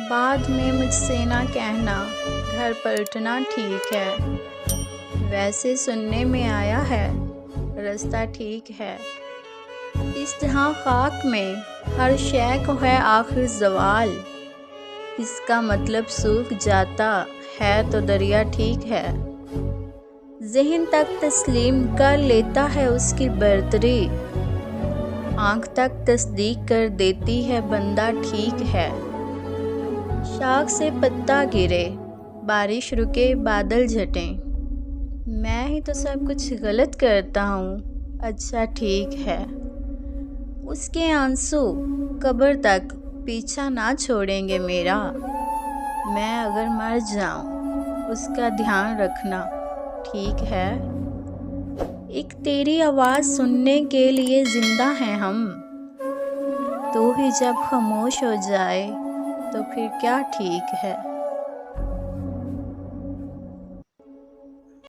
बाद में मुझसे ना कहना, घर पलटना ठीक है। वैसे सुनने में आया है, रास्ता ठीक है। इस जहाँ खाक में हर शय को है आखिर ज़वाल। इसका मतलब सूख जाता है तो दरिया ठीक है। ज़हन तक तस्लीम कर लेता है उसकी बर्तरी। आँख तक तस्दीक कर देती है बंदा ठीक है। शाख से पत्ता गिरे, बारिश रुके, बादल झटें। मैं ही तो सब कुछ गलत करता हूँ, अच्छा ठीक है। उसके आंसू कब्र तक पीछा ना छोड़ेंगे मेरा। मैं अगर मर जाऊँ, उसका ध्यान रखना ठीक है। एक तेरी आवाज़ सुनने के लिए जिंदा हैं हम। तू ही जब खामोश हो जाए तो फिर क्या ठीक है।